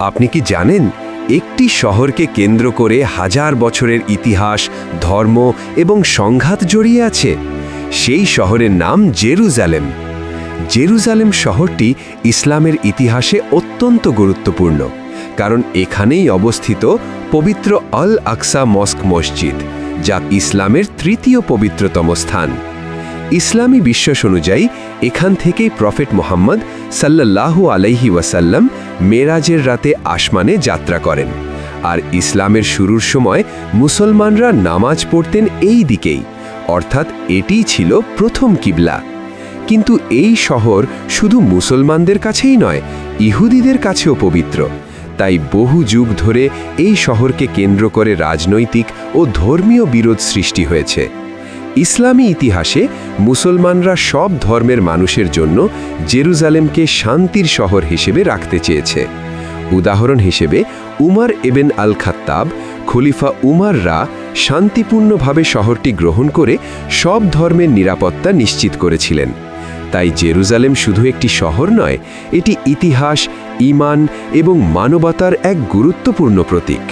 আপনি কি জানেন একটি শহরকে কেন্দ্র করে হাজার বছরের ইতিহাস, ধর্ম এবং সংঘাত জড়িয়ে আছে? সেই শহরের নাম জেরুজালেম। জেরুজালেম শহরটি ইসলামের ইতিহাসে অত্যন্ত গুরুত্বপূর্ণ, কারণ এখানেই অবস্থিত পবিত্র আল আকসা মস্ক মসজিদ, যা ইসলামের তৃতীয় পবিত্রতম স্থান। ইসলামী বিশ্বাস অনুযায়ী এখান থেকেই প্রফেট মুহাম্মদ সাল্লাল্লাহু আলাইহি ওয়াসাল্লাম মেরাজের রাতে আসমানে যাত্রা করেন, আর ইসলামের শুরুর সময় মুসলমানরা নামাজ পড়তেন এই দিকেই, অর্থাৎ এটিই ছিল প্রথম কিবলা। কিন্তু এই শহর শুধু মুসলমানদের কাছেই নয়, ইহুদিদের কাছেও পবিত্র। তাই বহু যুগ ধরে এই শহরকে কেন্দ্র করে রাজনৈতিক ও ধর্মীয় বিরোধ সৃষ্টি হয়েছে। ইসলামী ইতিহাসে মুসলমানরা সব ধর্মের মানুষের জন্য জেরুজালেমকে শান্তির শহর হিসেবে রাখতে চেয়েছে। উদাহরণ হিসেবে উমর ইবন আল খাত্তাব, খলিফা উমররা শান্তিপূর্ণভাবে শহরটি গ্রহণ করে সব ধর্মের নিরাপত্তা নিশ্চিত করেছিলেন। তাই জেরুজালেম শুধু একটি শহর নয়, এটি ইতিহাস, ঈমান এবং মানবতার এক গুরুত্বপূর্ণ প্রতীক।